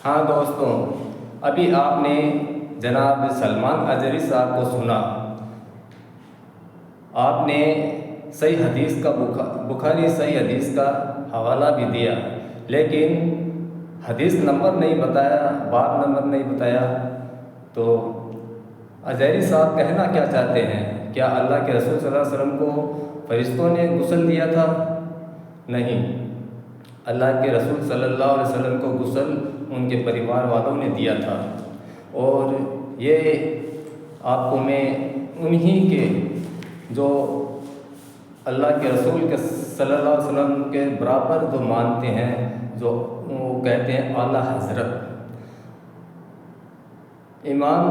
ہاں دوستوں، ابھی آپ نے جناب سلمان اجری صاحب کو سنا۔ آپ نے صحیح حدیث کا بخاری صحیح حدیث کا حوالہ بھی دیا، لیکن حدیث نمبر نہیں بتایا، باب نمبر نہیں بتایا۔ تو اجری صاحب کہنا کیا چاہتے ہیں؟ کیا اللہ کے رسول صلی اللہ علیہ وسلم کو فرشتوں نے غسل دیا تھا؟ نہیں، اللہ کے رسول صلی اللہ علیہ وسلم کو غسل ان کے پریوار والوں نے دیا تھا۔ اور یہ آپ کو میں انہی کے جو اللہ کے رسول کے صلی اللہ علیہ وسلم کے برابر جو مانتے ہیں، جو وہ کہتے ہیں اعلیٰ حضرت امام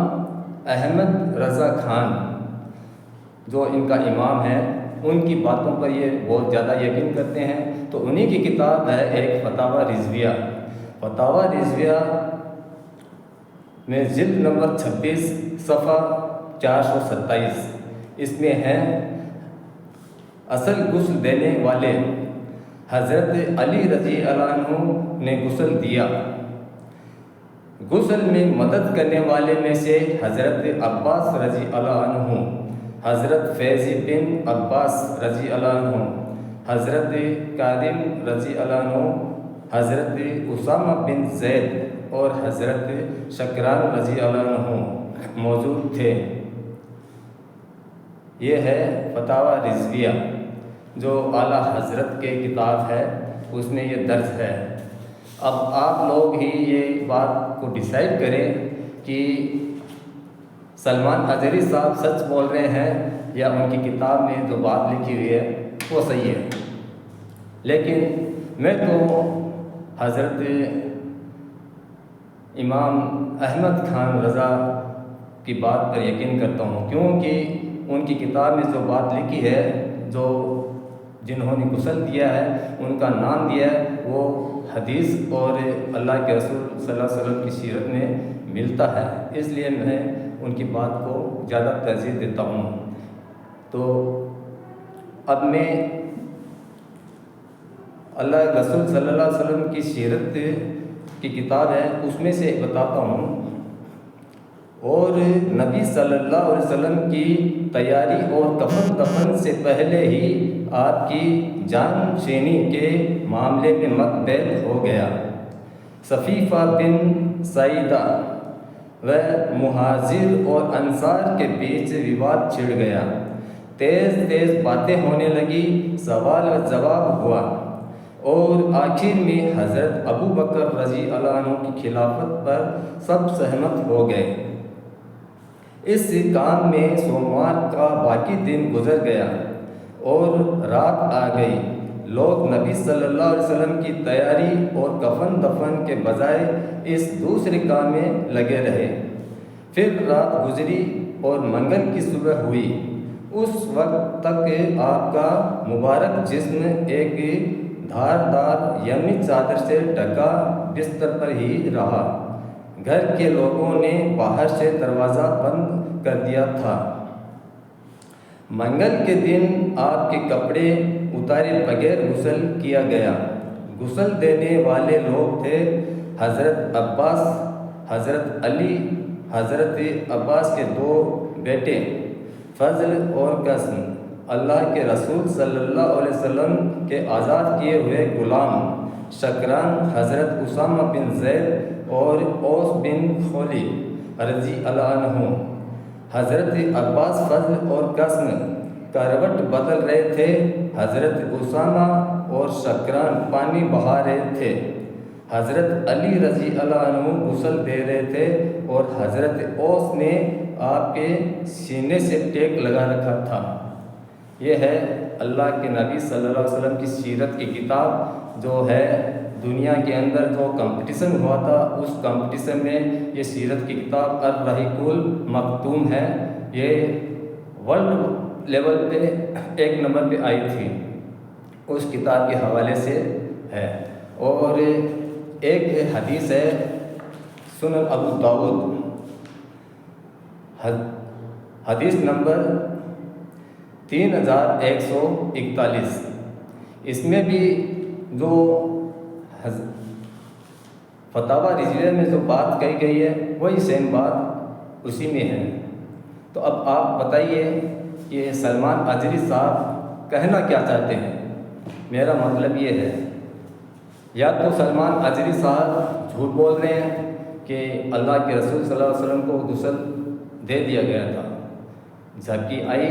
احمد رضا خان، جو ان کا امام ہے، ان کی باتوں پر یہ بہت زیادہ یقین کرتے ہیں۔ تو انہی کی کتاب ہے ایک فتاوی رضویہ۔ فتاوی رضویہ میں جلد نمبر 26 صفحہ 427، اس میں ہے اصل غسل دینے والے حضرت علی رضی اللہ عنہ نے غسل دیا۔ غسل میں مدد کرنے والے میں سے حضرت عباس رضی اللہ عنہ، حضرت فیض بن عباس رضی اللہ عنہ، حضرت کاظم رضی اللہ عنہ، حضرت اسامہ بن زید اور حضرت شکران رضی اللہ عنہ موجود تھے۔ یہ ہے فتاوی رضویہ، جو اعلیٰ حضرت کے کتاب ہے، اس میں یہ درج ہے۔ اب آپ لوگ ہی یہ بات کو ڈیسائیڈ کریں کہ سلمان اجری صاحب سچ بول رہے ہیں یا ان کی کتاب میں جو بات لکھی ہوئی ہے وہ صحیح ہے۔ لیکن میں تو حضرت امام احمد خان رضا کی بات پر یقین کرتا ہوں، کیونکہ ان کی کتاب میں جو بات لکھی ہے، جو جنہوں نے غسل دیا ہے ان کا نام دیا ہے، وہ حدیث اور اللہ کے رسول صلی اللہ علیہ وسلم کی سیرت میں ملتا ہے، اس لیے میں ان کی بات کو زیادہ ترجیح دیتا ہوں۔ تو اب میں اللہ کے رسول صلی اللہ علیہ وسلم کی سیرت کی کتاب ہے، اس میں سے بتاتا ہوں۔ اور نبی صلی اللہ علیہ وسلم کی تیاری اور کفن دفن سے پہلے ہی آپ کی جان شینی کے معاملے میں متبیت ہو گیا۔ صفیفہ بن سعیدہ و مہاجر اور انصار کے بیچ وواد چھڑ گیا، تیز تیز باتیں ہونے لگی، سوال و جواب ہوا، اور آخر میں حضرت ابو بکر رضی اللہ عنہ کی خلافت پر سب سہمت ہو گئے۔ اس کام میں سوموار کا باقی دن گزر گیا اور رات آ گئی۔ لوگ نبی صلی اللہ علیہ وسلم کی تیاری اور کفن دفن کے بجائے اس دوسرے کام میں لگے رہے۔ پھر رات گزری اور منگل کی صبح ہوئی۔ اس وقت تک آپ کا مبارک جسم ایک دھاردار یمنی چادر سے ڈھکا بستر پر ہی رہا۔ گھر کے لوگوں نے باہر سے دروازہ بند کر دیا تھا۔ منگل کے دن آپ کے کپڑے اتارے بغیر غسل کیا گیا۔ غسل دینے والے لوگ تھے حضرت عباس، حضرت علی، حضرت عباس کے دو بیٹے فضل اور قاسم، اللہ کے رسول صلی اللہ علیہ وسلم کے آزاد کیے ہوئے غلام شکران، حضرت اسامہ بن زید اور اوس بن خولی رضی اللہ عنہ۔ حضرت عباس فضل اور قاسم کروٹ بدل رہے تھے، حضرت اسامہ اور شکران پانی بہا رہے تھے، حضرت علی رضی اللہ عنہ غسل دے رہے تھے، اور حضرت اوس نے آپ کے سینے سے ٹیک لگا رکھا تھا۔ یہ ہے اللہ کے نبی صلی اللہ علیہ وسلم کی سیرت کی کتاب، جو ہے دنیا کے اندر جو کمپٹیشن ہوا تھا، اس کمپٹیشن میں یہ سیرت کی کتاب الرحیق المختوم ہے۔ یہ ورلڈ لیول پہ 1 نمبر پہ آئی تھی، اس کتاب کے حوالے سے ہے۔ اور ایک حدیث ہے سنن ابو داؤد، حدیث نمبر 3141، اس میں بھی جو فتاوی رضویہ میں جو بات کہی گئی ہے وہی سیم بات اسی میں ہے۔ تو اب آپ بتائیے کہ سلمان اجری صاحب کہنا کیا چاہتے ہیں؟ میرا مطلب یہ ہے، یا تو سلمان اجری صاحب جھوٹ بول رہے ہیں کہ اللہ کے رسول صلی اللہ علیہ وسلم کو غسل دے دیا گیا تھا، جھپکی آئی،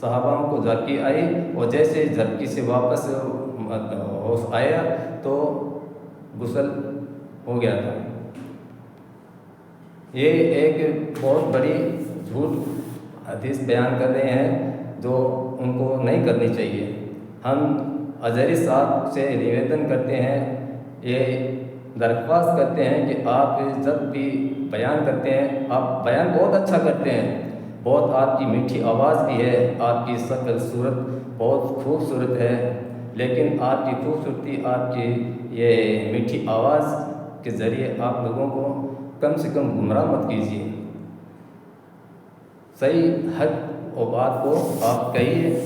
صحابہ کو جھپکی آئی اور جیسے جھپکی سے واپس ہوش آیا تو غسل ہو گیا تھا۔ یہ ایک بہت بڑی جھوٹ حدیث بیان کر رہے ہیں جو ان کو نہیں کرنی چاہیے۔ ہم اجری صاحب سے نویدن کرتے ہیں، یہ درخواست کرتے ہیں کہ آپ جب بھی بیان کرتے ہیں، آپ بیان بہت اچھا کرتے ہیں، بہت آپ کی میٹھی آواز بھی ہے، آپ کی شکل صورت بہت خوبصورت ہے، لیکن آپ کی خوبصورتی، آپ کی یہ میٹھی آواز کے ذریعے آپ لوگوں کو کم سے کم گمراہ مت کیجیے، صحیح حق و بات کو آپ کہیے۔